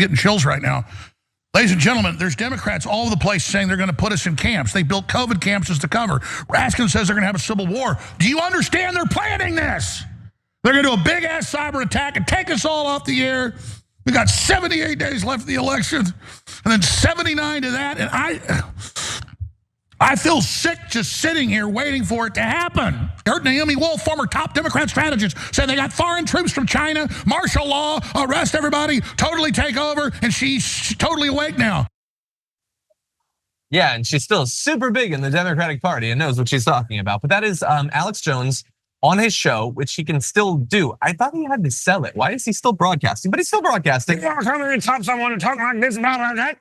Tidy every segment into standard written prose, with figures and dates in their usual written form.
getting chills right now. Ladies and gentlemen, there's Democrats all over the place saying they're going to put us in camps. They built COVID camps as the cover. Raskin says they're going to have a civil war. Do you understand they're planning this? They're going to do a big-ass cyber attack and take us all off the air. We got 78 days left of the election, and then 79 to that. And I feel sick just sitting here waiting for it to happen. I heard Naomi Wolf, former top Democrat strategist, said they got foreign troops from China, martial law, arrest everybody, totally take over, and she's totally awake now. Yeah, and she's still super big in the Democratic Party and knows what she's talking about. But that is Alex Jones on his show, which he can still do. I thought he had to sell it. Why is he still broadcasting? But he's still broadcasting. You want to come here and stop someone and talk like this about that?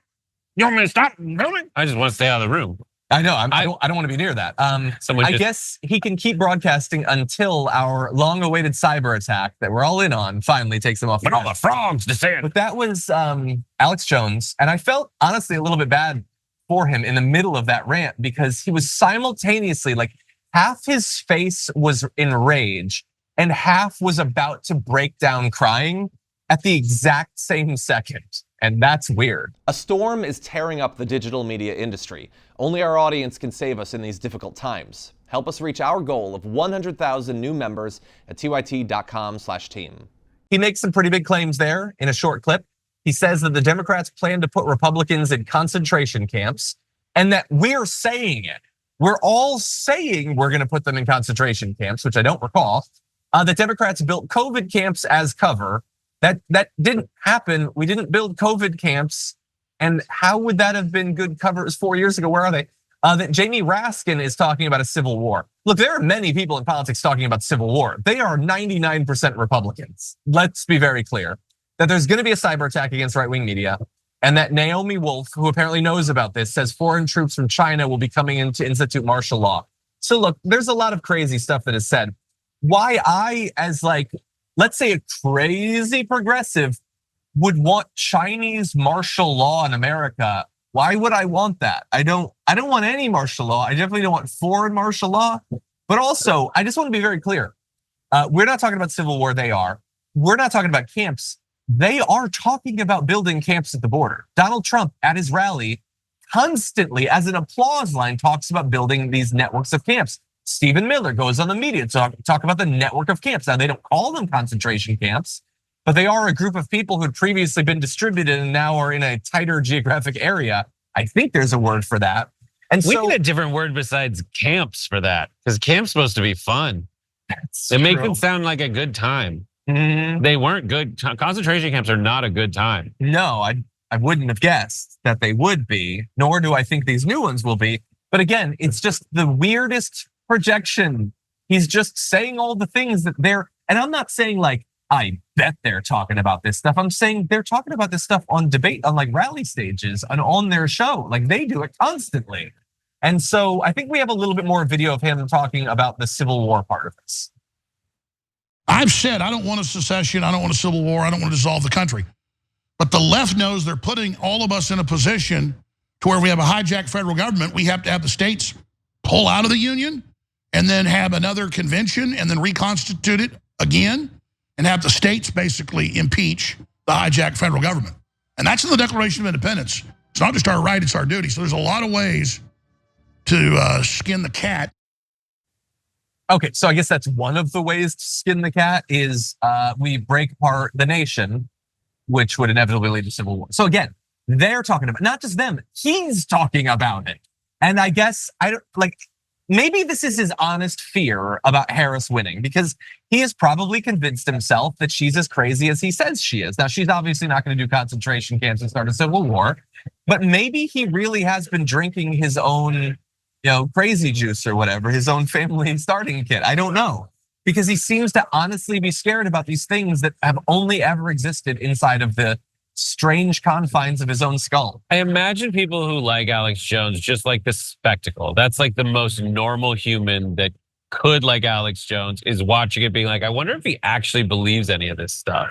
You want me to stop filming? I just want to stay out of the room. I know, I don't want to be near that. I guess he can keep broadcasting until our long-awaited cyber attack that we're all in on finally takes him off. But all the frogs descend. But that was Alex Jones, and I felt honestly a little bit bad for him in the middle of that rant because he was simultaneously like half his face was in rage and half was about to break down crying at the exact same second. And that's weird. A storm is tearing up the digital media industry. Only our audience can save us in these difficult times. Help us reach our goal of 100,000 new members at tyt.com/team. He makes some pretty big claims there in a short clip. He says that the Democrats plan to put Republicans in concentration camps and that we're saying it. We're all saying we're gonna put them in concentration camps, which I don't recall. The Democrats built COVID camps as cover. That didn't happen. We didn't build COVID camps. And how would that have been good cover? It was 4 years ago. Where are they? That Jamie Raskin is talking about a civil war. Look, there are many people in politics talking about civil war. They are 99% Republicans. Let's be very clear that there's going to be a cyber attack against right-wing media, and that Naomi Wolf, who apparently knows about this, says foreign troops from China will be coming in to institute martial law. So look, there's a lot of crazy stuff that is said. Why I, as like, let's say a crazy progressive, would want Chinese martial law in America. Why would I want that? I don't want any martial law. I definitely don't want foreign martial law. But also, I just want to be very clear. We're not talking about civil war, they are. We're not talking about camps. They are talking about building camps at the border. Donald Trump at his rally constantly, as an applause line, talks about building these networks of camps. Stephen Miller goes on the media to talk about the network of camps. Now, they don't call them concentration camps, but they are a group of people who had previously been distributed and now are in a tighter geographic area. I think there's a word for that. And we so need a different word besides camps for that, because camp's supposed to be fun. That's It makes true. it sound like a good time. Mhm. They weren't good. Concentration camps are not a good time. No, I wouldn't have guessed that they would be, nor do I think these new ones will be. But again, it's just the weirdest projection. He's just saying all the things that they're, and I'm not saying like, I bet they're talking about this stuff. I'm saying they're talking about this stuff on debate, on like rally stages and on their show. Like they do it constantly. And so I think we have a little bit more video of him talking about the Civil War part of this. I've said I don't want a secession, I don't want a civil war, I don't want to dissolve the country. But the left knows they're putting all of us in a position to where we have a hijacked federal government. We have to have the states pull out of the union and then have another convention and then reconstitute it again and have the states basically impeach the hijacked federal government. And that's in the Declaration of Independence. It's not just our right, it's our duty. So there's a lot of ways to skin the cat. Okay, so I guess that's one of the ways to skin the cat is we break apart the nation, which would inevitably lead to civil war. So again, they're talking about, not just them, he's talking about it. And I guess, maybe this is his honest fear about Harris winning, because he has probably convinced himself that she's as crazy as he says she is. Now, she's obviously not gonna do concentration camps and start a civil war, but maybe he really has been drinking his own crazy juice or whatever, his own family starting kit. I don't know. Because he seems to honestly be scared about these things that have only ever existed inside of the strange confines of his own skull. I imagine people who like Alex Jones just like the spectacle. That's like the most normal human that could like Alex Jones is watching it being like, I wonder if he actually believes any of this stuff.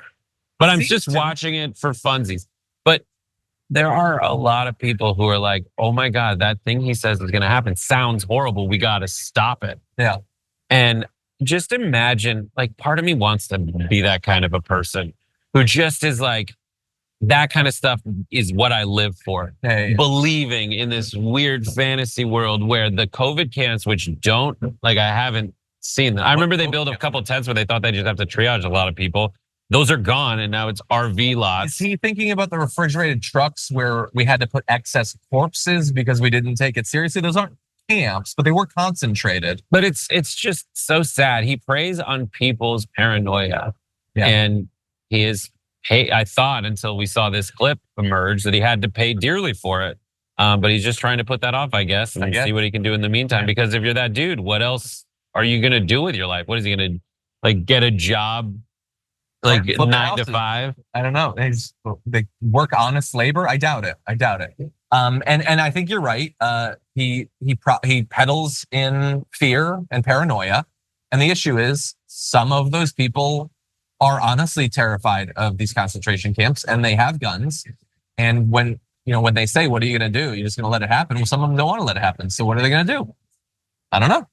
But I'm just watching it for funsies. But there are a lot of people who are like, oh my God, that thing he says is gonna happen sounds horrible. We gotta stop it. Yeah. And just imagine, like, part of me wants to be that kind of a person who just is like, that kind of stuff is what I live for. Yeah. Believing in this weird fantasy world where the COVID camps, which don't, like I haven't seen them. I remember they built a couple tents where they thought they just have to triage a lot of people. Those are gone and now it's RV lots. Is he thinking about the refrigerated trucks where we had to put excess corpses because we didn't take it seriously? Those aren't camps, but they were concentrated. But it's just so sad. He preys on people's paranoia. Yeah. And he is, I thought until we saw this clip emerge that he had to pay dearly for it. But he's just trying to put that off, I guess, and see what he can do in the meantime. Because if you're that dude, what else are you gonna do with your life? What is he gonna, like, get a job, like 9 to 5? I don't know. They work honest labor. I doubt it. And I think you're right. He peddles in fear and paranoia, and the issue is some of those people are honestly terrified of these concentration camps, and they have guns. And when they say, "What are you going to do? You're just going to let it happen?" Well, some of them don't want to let it happen. So what are they going to do? I don't know.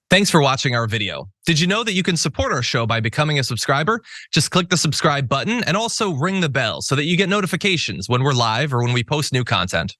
Thanks for watching our video. Did you know that you can support our show by becoming a subscriber? Just click the subscribe button and also ring the bell so that you get notifications when we're live or when we post new content.